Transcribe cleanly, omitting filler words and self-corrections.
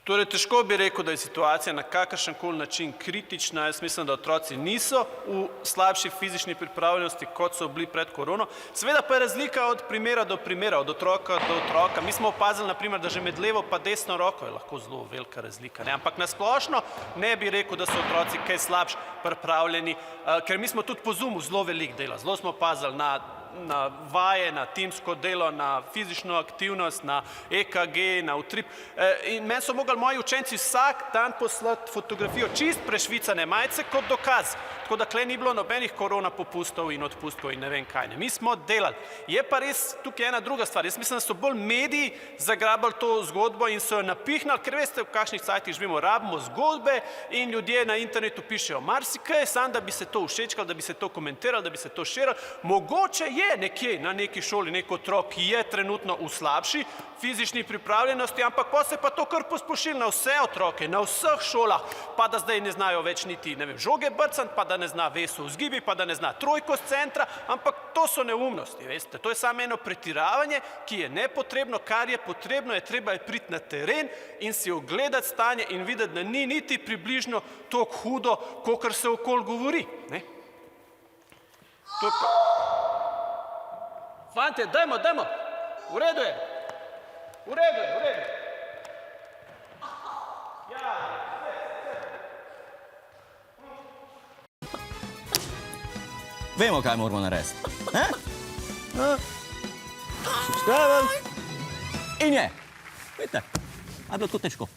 Torej, težko bi rekel, da je situacija na kakršenkoli način kritična. Jaz mislim, da otroci niso v slabši fizični pripravljenosti, kot so bili pred korono. Seveda pa je razlika od primera do primera, od otroka do otroka. Mi smo opazili, naprimer, da že med levo pa desno roko je lahko zelo velika razlika. Ampak na splošno ne bi rekel, da so otroci kaj slabš pripravljeni, ker mi smo tudi po Zoomu zelo veliko dela. Zelo smo opazili na vaje, na timsko delo, na fizično aktivnost, na EKG, na utrip. In meni so mogli moji učenci vsak dan poslati fotografijo čist prešvicane majice kot dokaz. Tako da tukaj ni bilo nobenih korona popustov in odpustkov in ne vem kaj. Mi smo delali. Je pa res tukaj ena druga stvar. Jaz mislim, da so bolj mediji zagrabili to zgodbo in so jo napihnali, ker veste, v kakšnih cajtih živimo, rabimo zgodbe in ljudje na internetu pišejo marsikaj, samo da bi se to všečkali, da bi se to komentirali, da bi se to širili. Mogoče je nekje na neki šoli nek otrok, ki je trenutno v slabši fizični pripravljenosti, ampak pa se pa to kar posplošili na vse otroke, na vseh šolah, pa da zdaj ne znajo več niti, ne vem, žoge brcati, pa da ne zna veso v zgibi, pa da ne zna trojko z centra, ampak to so neumnosti, veste. To je samo eno pretiravanje, ki je nepotrebno, kar je potrebno, je treba priti na teren in si ogledati stanje in videti, da ni niti približno toliko hudo, kakor se okoli govori, ne. To je pa... Fante, dajmo, v redu je. V redu je. Ja, Vemo, kaj moramo narediti. Stavili. In je. Vidite, a je bilo to težko.